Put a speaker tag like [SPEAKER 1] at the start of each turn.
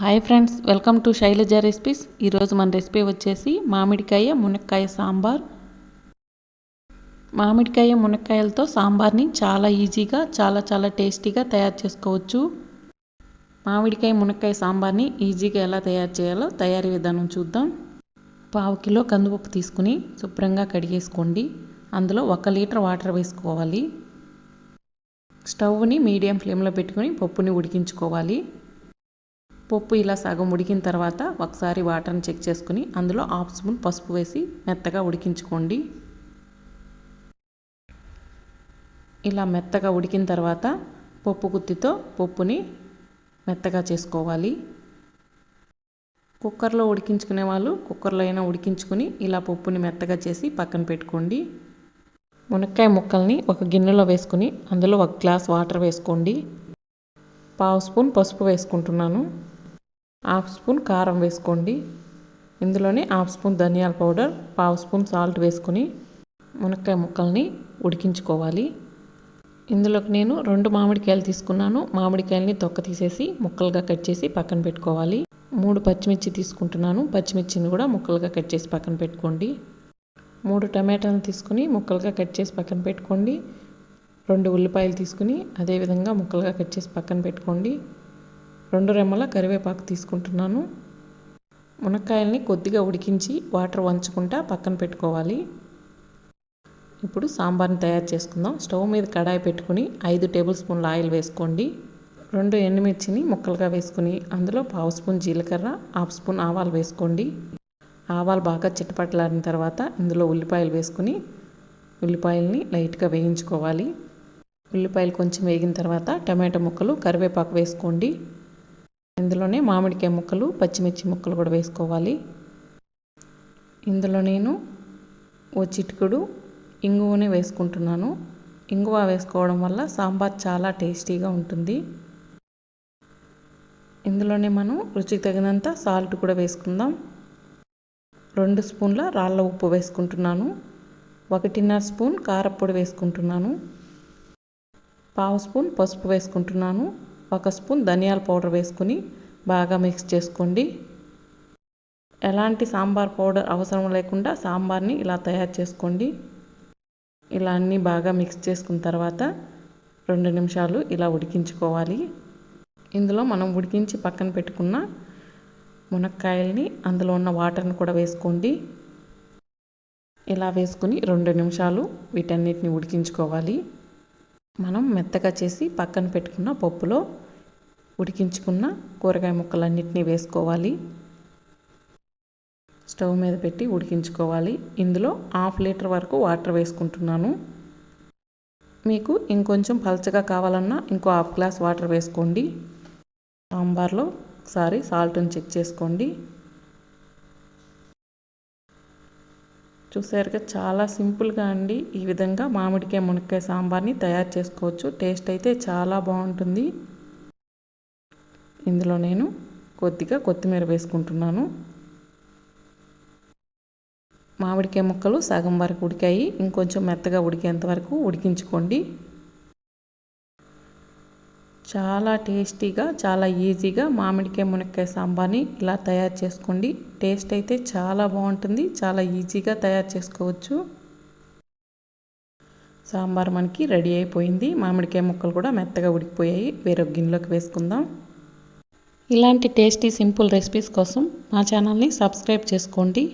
[SPEAKER 1] Hi friends, welcome to Shailaja recipes. ఈరోజు మన recipe వచ్చేసి మామిడికాయ మునక్కాయ సాంబార్. మామిడికాయ మునక్కాయలతో సాంబార్ని చాలా ఈజీగా చాలా టేస్టీగా తయారు చేసుకోవచ్చు. మామిడికాయ మునక్కాయ సాంబార్ని ఈజీగా ఎలా తయారు చేయాలో తయారీ విధానం చూద్దాం. 1/2 కిలో కందిపప్పు తీసుకుని శుభ్రంగా కడిగేసుకోండి. అందులో 1 లీటర్ వాటర్ వేసుకోవాలి. స్టవ్ని మీడియం ఫ్లేమ్లో పెట్టుకుని పప్పుని ఉడికించుకోవాలి. పప్పు ఇలా సగం ఉడికిన తర్వాత ఒకసారి వాటర్ని చెక్ చేసుకుని అందులో 1/2 స్పూన్ పసుపు వేసి మెత్తగా ఉడికించుకోండి. ఇలా మెత్తగా ఉడికిన తర్వాత పప్పు గుత్తితో పప్పుని మెత్తగా చేసుకోవాలి. కుక్కర్లో ఉడికించుకునే వాళ్ళు కుక్కర్లో అయినా ఉడికించుకుని ఇలా పప్పుని మెత్తగా చేసి పక్కన పెట్టుకోండి. మునక్కాయ ముక్కల్ని ఒక గిన్నెలో వేసుకుని అందులో 1 గ్లాస్ వాటర్ వేసుకోండి. 1/2 స్పూన్ పసుపు వేసుకుంటున్నాను. 1/2 స్పూన్ కారం వేసుకోండి. ఇందులోనే 1/2 స్పూన్ ధనియాల పౌడర్, 1/2 స్పూన్ సాల్ట్ వేసుకుని మునక్కాయ ముక్కల్ని ఉడికించుకోవాలి. ఇందులోకి నేను 2 మామిడికాయలు తీసుకున్నాను. మామిడికాయలని తొక్క తీసేసి ముక్కలుగా కట్ చేసి పక్కన పెట్టుకోవాలి. 3 పచ్చిమిర్చి తీసుకుంటున్నాను. పచ్చిమిర్చిని కూడా ముక్కలుగా కట్ చేసి పక్కన పెట్టుకోండి. 3 టమాటాలు తీసుకుని ముక్కలుగా కట్ చేసి పక్కన పెట్టుకోండి. 2 ఉల్లిపాయలు తీసుకుని అదేవిధంగా ముక్కలుగా కట్ చేసి పక్కన పెట్టుకోండి. 2 రెమ్మల కరివేపాకు తీసుకుంటున్నాను. మునక్కాయల్ని కొద్దిగా ఉడికించి వాటర్ వంచుకుంటా పక్కన పెట్టుకోవాలి. ఇప్పుడు సాంబార్ని తయారు చేసుకుందాం. స్టవ్ మీద కడాయి పెట్టుకుని 5 టేబుల్ స్పూన్ల ఆయిల్ వేసుకోండి. 2 ఎండుమిర్చిని ముక్కలుగా వేసుకుని అందులో 1/2 స్పూన్ జీలకర్ర, 1/2 స్పూన్ ఆవాలు వేసుకోండి. ఆవాలు బాగా చిటపటలాడిన తర్వాత ఇందులో ఉల్లిపాయలు వేసుకుని ఉల్లిపాయల్ని లైట్గా వేయించుకోవాలి. ఉల్లిపాయలు కొంచెం వేగిన తర్వాత టమాటో ముక్కలు, కరివేపాకు వేసుకోండి. ఇందులోనే మామిడికాయ ముక్కలు, పచ్చిమిర్చి ముక్కలు కూడా వేసుకోవాలి. ఇందులో నేను ఓ చిటికెడు ఇంగువని వేసుకుంటున్నాను. ఇంగువ వేసుకోవడం వల్ల సాంబార్ చాలా టేస్టీగా ఉంటుంది. ఇందులోనే మనం రుచికి తగినంత సాల్ట్ కూడా వేసుకుందాం. 2 స్పూన్ల రాళ్ళ ఉప్పు వేసుకుంటున్నాను. 1.5 స్పూన్ కారప్పొడి వేసుకుంటున్నాను. 1/2 స్పూన్ పసుపు వేసుకుంటున్నాను. 1 స్పూన్ ధనియాల పౌడర్ వేసుకుని బాగా మిక్స్ చేసుకోండి. ఎలాంటి సాంబార్ పౌడర్ అవసరం లేకుండా సాంబార్ని ఇలా తయారు చేసుకోండి. ఇలా అన్నీ బాగా మిక్స్ చేసుకున్న తర్వాత 2 నిమిషాలు ఇలా ఉడికించుకోవాలి. ఇందులో మనం ఉడికించి పక్కన పెట్టుకున్న మునక్కాయల్ని అందులో ఉన్న వాటర్ని కూడా వేసుకోండి. ఇలా వేసుకుని 2 నిమిషాలు వీటన్నిటిని ఉడికించుకోవాలి. మనం మెత్తగా చేసి పక్కన పెట్టుకున్న పప్పులో ఉడికించుకున్న కూరగాయ ముక్కలన్నిటినీ వేసుకోవాలి. స్టవ్ మీద పెట్టి ఉడికించుకోవాలి. ఇందులో 1/2 లీటర్ వరకు వాటర్ వేసుకుంటున్నాను. మీకు ఇంకొంచెం పలచగా కావాలన్నా ఇంకో 1/2 గ్లాస్ వాటర్ వేసుకోండి. సాంబార్లో ఒకసారి సాల్ట్ని చెక్ చేసుకోండి. చూసారుగా, చాలా సింపుల్గా అండి. ఈ విధంగా మామిడికాయ మునక్కాయ సాంబార్ని తయారు చేసుకోవచ్చు. టేస్ట్ అయితే చాలా బాగుంటుంది. ఇందులో నేను కొద్దిగా కొత్తిమీర వేసుకుంటున్నాను. మామిడికాయ ముక్కలు సగం వరకు ఉడికాయి. ఇంకొంచెం మెత్తగా ఉడికేంత వరకు ఉడికించుకోండి. చాలా టేస్టీగా, చాలా ఈజీగా మామిడికాయ మునక్కాయ సాంబార్ని ఇలా తయారు చేసుకోండి. టేస్ట్ అయితే చాలా బాగుంటుంది. చాలా ఈజీగా తయారు చేసుకోవచ్చు. సాంబార్ మనకి రెడీ అయిపోయింది. మామిడికాయ ముక్కలు కూడా మెత్తగా ఉడికిపోయాయి. వేరొక గిన్నెలోకి వేసుకుందాం. ఇలాంటి టేస్టీ సింపుల్ రెసిపీస్ కోసం మా ఛానల్ని సబ్స్క్రైబ్ చేసుకోండి.